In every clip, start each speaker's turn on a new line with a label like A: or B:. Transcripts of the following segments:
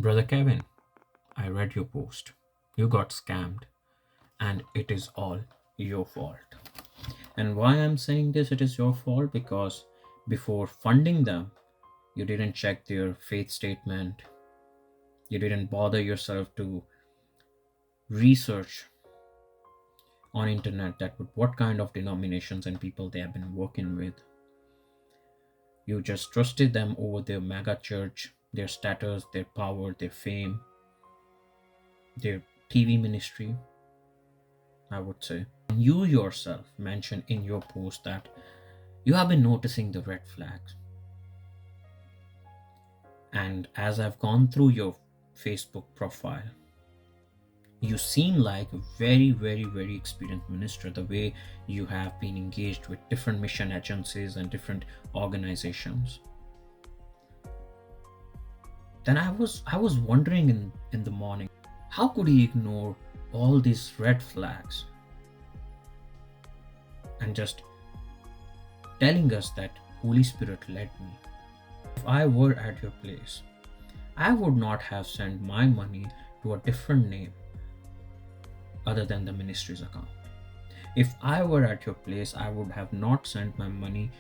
A: Brother Kevin, I read your post. You got scammed, and it is all your fault. And why I'm saying this, it is your fault because before funding them, you didn't check their faith statement, you didn't bother yourself to research on internet that what kind of denominations and people they have been working with. You just trusted them over their mega church, their status, their power, their fame, their TV ministry, I would say. You yourself mentioned in your post that you have been noticing the red flags. And as I've gone through your Facebook profile, you seem like a very, very, very experienced minister. The way you have been engaged with different mission agencies and different organizations. Then I was wondering in the morning, how could he ignore all these red flags and just telling us that Holy Spirit led me? If I were at your place, I would not have sent my money to a different name other than the ministry's account. If I were at your place, I would have not sent my money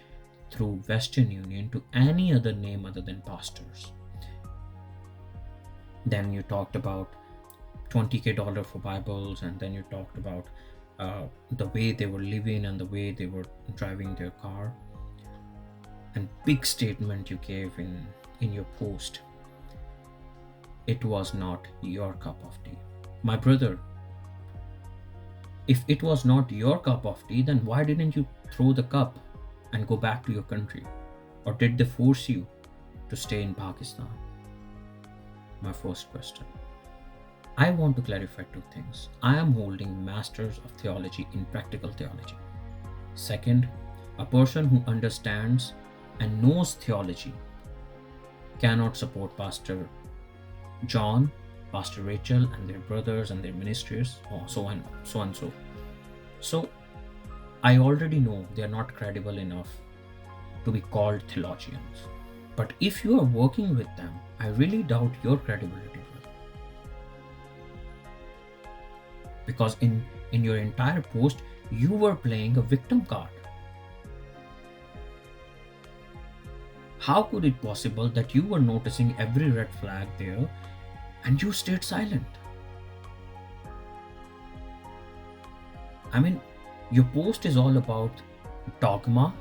A: through Western Union to any other name other than pastors. Then you talked about $20K for Bibles, and then you talked about the way they were living and the way they were driving their car. And big statement you gave in your post. It was not your cup of tea. My brother, if it was not your cup of tea, then why didn't you throw the cup and go back to your country? Or did they force you to stay in Pakistan? My first question. I want to clarify two things. I am holding Masters of Theology in Practical Theology. Second, a person who understands and knows theology cannot support Pastor John, Pastor Rachel, and their brothers and their ministries, or so and so and so. So I already know they are not credible enough to be called theologians. But if you are working with them, I really doubt your credibility, brother. Because in your entire post, you were playing a victim card. How could it possible that you were noticing every red flag there and you stayed silent? I mean, your post is all about dogma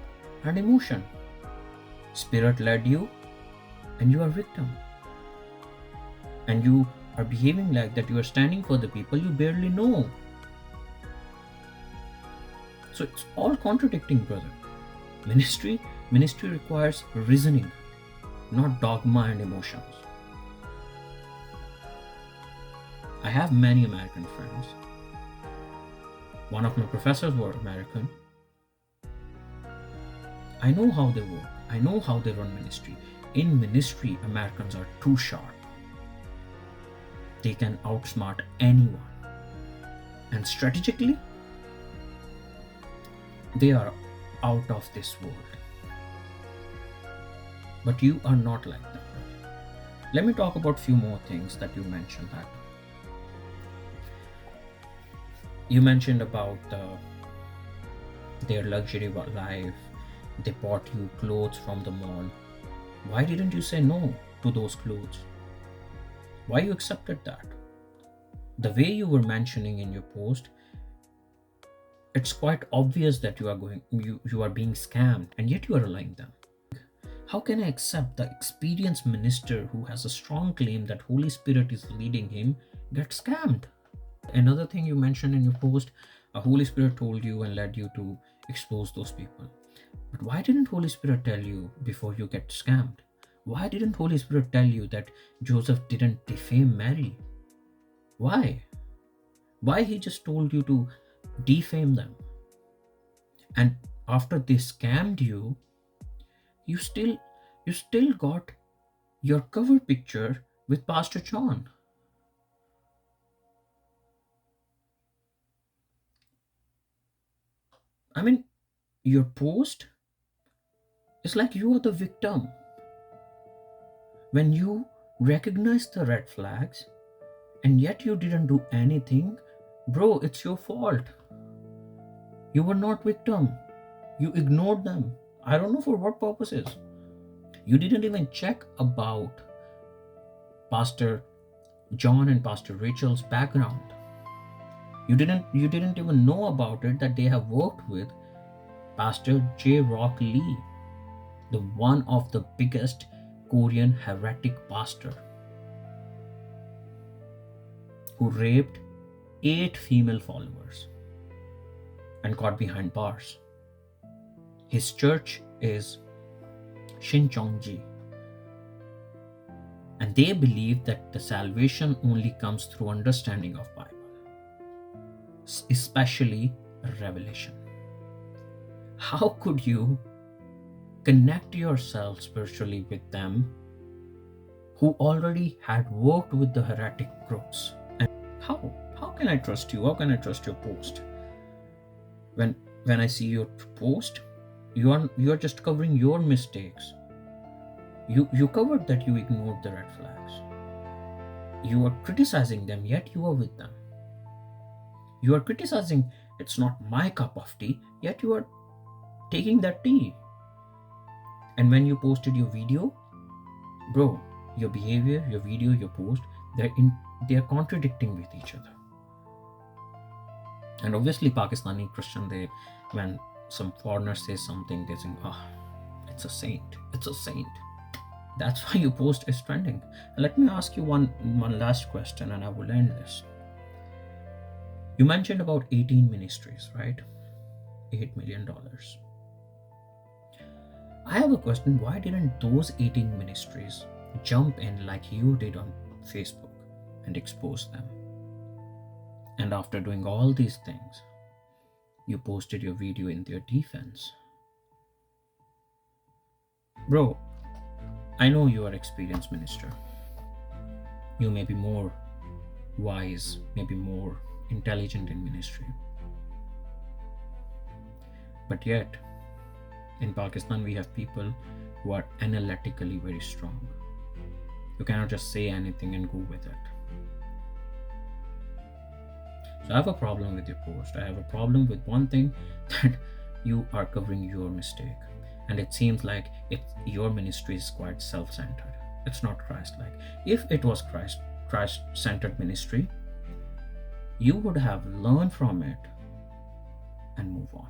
A: and emotion. Spirit led you and you are victim. And you are behaving like that you are standing for the people you barely know. So it's all contradicting, brother. Ministry requires reasoning, not dogma and emotions. I have many American friends. One of my professors were American. I know how they work. I know how they run ministry. In ministry, Americans are too sharp. They can outsmart anyone. And strategically, they are out of this world. But you are not like that, brother. Let me talk about few more things that you mentioned. That you mentioned about their luxury life. They bought you clothes from the mall. Why didn't you say no to those clothes? Why you accepted that? The way you were mentioning in your post, it's quite obvious that you are being scammed, and yet you are allowing them. How can I accept the experienced minister who has a strong claim that Holy Spirit is leading him get scammed? Another thing you mentioned in your post, a Holy Spirit told you and led you to expose those people. But why didn't Holy Spirit tell you before you get scammed? Why didn't Holy Spirit tell you that Joseph didn't defame Mary? Why? Why he just told you to defame them? And after they scammed you, you still got your cover picture with Pastor John. I mean, your post is like you are the victim when you recognized the red flags, and yet you didn't do anything. Bro, it's your fault. You were not victim. You ignored them. I don't know for what purposes. You didn't even check about Pastor John and Pastor Rachel's background. You didn't even know about it that they have worked with Pastor J. Rock Lee, the one of the biggest Korean heretic pastor who raped 8 female followers and got behind bars. His church is Shincheonji, and they believe that the salvation only comes through understanding of Bible, especially revelation. How could you connect yourself spiritually with them who already had worked with the heretic groups? And how can I trust you? How can I trust your post? When I see your post, you are just covering your mistakes. You covered that you ignored the red flags. You are criticizing them, yet you are with them. You are criticizing, it's not my cup of tea, yet you are taking that tea. And when you posted your video, bro, your behavior, your video, your post, they're contradicting with each other. And obviously Pakistani Christian, when some foreigner says something, they think, it's a saint, it's a saint. That's why your post is trending. And let me ask you one last question, and I will end this. You mentioned about 18 ministries, right? $8 million. I have a question. Why didn't those 18 ministries jump in like you did on Facebook and expose them? And after doing all these things, you posted your video in their defense. Bro, I know you are experienced minister. You may be more wise, maybe more intelligent in ministry. But yet, in Pakistan, we have people who are analytically very strong. You cannot just say anything and go with it. So I have a problem with your post. I have a problem with one thing, that you are covering your mistake. And it seems like your ministry is quite self-centered. It's not Christ-like. If it was Christ-centered ministry, you would have learned from it and move on.